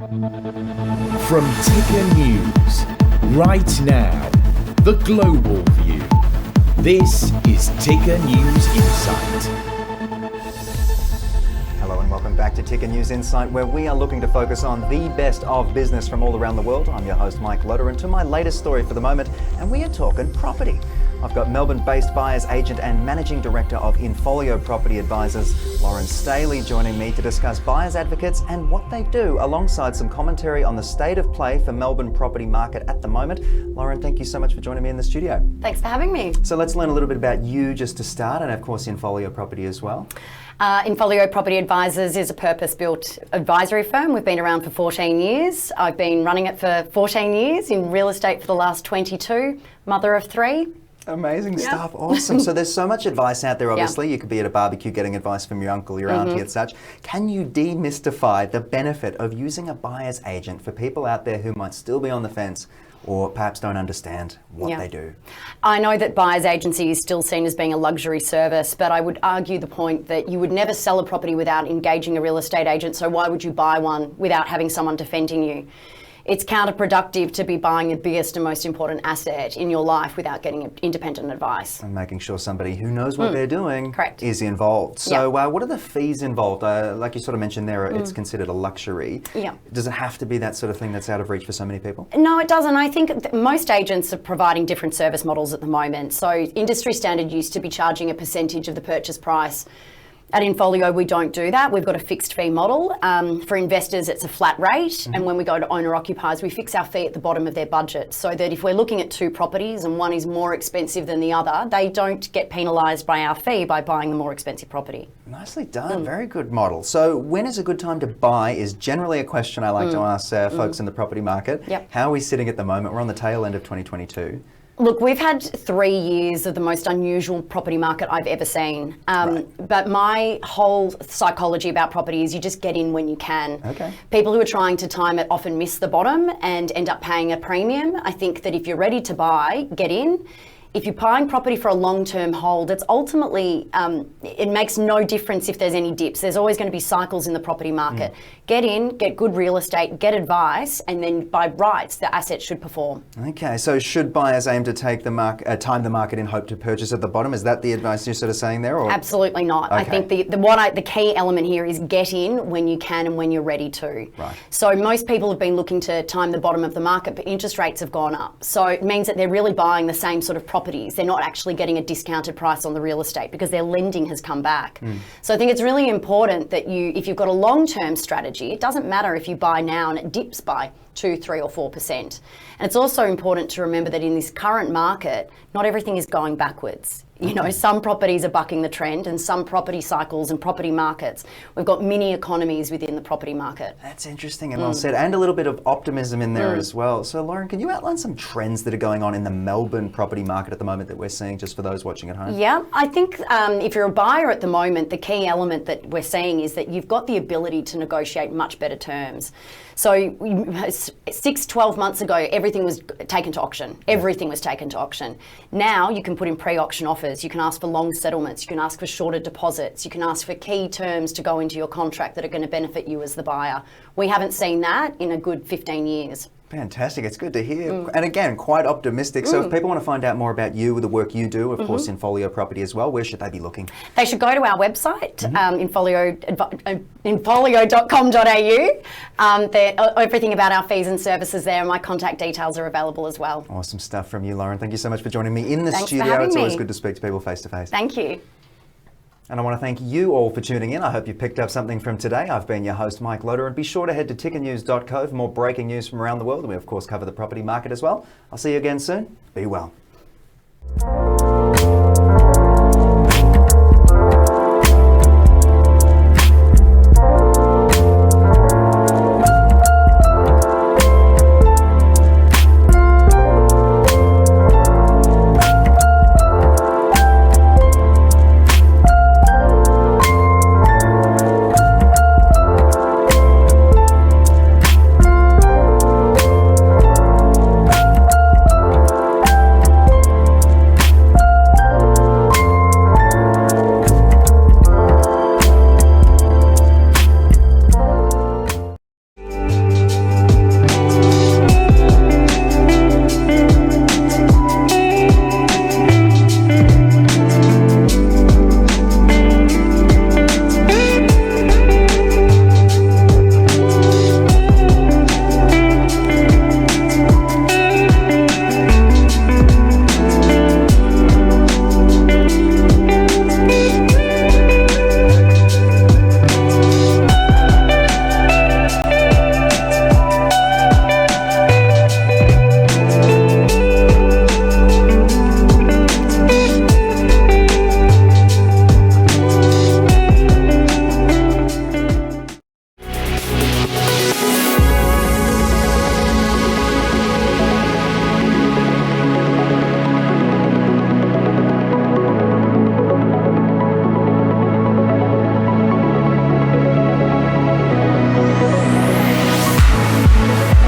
From Ticker News, right now, the global view. This is Ticker News Insight. Hello and welcome back to Ticker News Insight, where we are looking to focus on the best of business from all around the world. I'm your host, Mike Loder, and to my latest story for the moment, and we are talking property. I've got Melbourne-based buyer's agent and managing director of Infolio Property Advisors, Lauren Staley, joining me to discuss buyers advocates and what they do, alongside some commentary on the state of play for Melbourne property market at the moment. Lauren, thank you so much for joining me in the studio. Thanks for having me. So let's learn a little bit about you just to start, and of course Infolio Property as well. Infolio Property Advisors is a purpose-built advisory firm. We've been around for 14 years. I've been running it for 14 years, in real estate for the last 22, mother of 3. Amazing stuff, awesome. So there's so much advice out there, obviously. You could be at a barbecue getting advice from your uncle, your auntie and such. Can you demystify the benefit of using a buyer's agent for people out there who might still be on the fence or perhaps don't understand what they do? I know that buyer's agency is still seen as being a luxury service, but I would argue the point that you would never sell a property without engaging a real estate agent, so why would you buy one without having someone defending you? It's counterproductive to be buying the biggest and most important asset in your life without getting independent advice. And making sure somebody who knows what they're doing is involved. So what are the fees involved? Like you sort of mentioned there, it's considered a luxury. Does it have to be that sort of thing that's out of reach for so many people? No, it doesn't. I think most agents are providing different service models at the moment. So industry standard used to be charging a percentage of the purchase price. At Infolio, we don't do that. We've got a fixed fee model. For investors, it's a flat rate. And when we go to owner-occupiers, we fix our fee at the bottom of their budget, so that if we're looking at 2 properties and one is more expensive than the other, they don't get penalised by our fee by buying the more expensive property. Nicely done. Very good model. So when is a good time to buy is generally a question I like to ask folks in the property market. How are we sitting at the moment? We're on the tail end of 2022. Look, we've had 3 years of the most unusual property market I've ever seen. But my whole psychology about property is you just get in when you can. People who are trying to time it often miss the bottom and end up paying a premium. I think that if you're ready to buy, get in. If you're buying property for a long-term hold, it's ultimately, it makes no difference if there's any dips. There's always going to be cycles in the property market. Get in, get good real estate, get advice, and then by rights, the asset should perform. Okay, so should buyers aim to take the time the market in hope to purchase at the bottom? Is that the advice you're sort of saying there? Or? Absolutely not. I think the key element here is get in when you can and when you're ready to. So most people have been looking to time the bottom of the market, but interest rates have gone up. So it means that they're really buying the same sort of properties. They're not actually getting a discounted price on the real estate because their lending has come back. So I think it's really important that if you've got a long-term strategy, it doesn't matter if you buy now and it dips by 2, 3 or 4%. And it's also important to remember that in this current market, not everything is going backwards. You know, some properties are bucking the trend, and some property cycles and property markets, we've got mini economies within the property market. That's interesting and well said, and a little bit of optimism in there as well. So Lauren, can you outline some trends that are going on in the Melbourne property market at the moment that we're seeing, just for those watching at home? Yeah, I think if you're a buyer at the moment, the key element that we're seeing is that you've got the ability to negotiate much better terms. So 12 months ago, everything was taken to auction. Everything was taken to auction. Now you can put in pre-auction offers. You can ask for long settlements. You can ask for shorter deposits. You can ask for key terms to go into your contract that are going to benefit you as the buyer. We haven't seen that in a good 15 years. Fantastic, it's good to hear. And again, quite optimistic. So if people want to find out more about you, the work you do, of course, Infolio Property as well, where should they be looking? They should go to our website, infolio.com.au. Everything about our fees and services there, and my contact details are available as well. Awesome stuff from you, Lauren. Thank you so much for joining me in the studio. It's always good to speak to people face to face. Thank you. And I want to thank you all for tuning in. I hope you picked up something from today. I've been your host, Mike Loder, and be sure to head to tickernews.co for more breaking news from around the world. And we, of course, cover the property market as well. I'll see you again soon. Be well.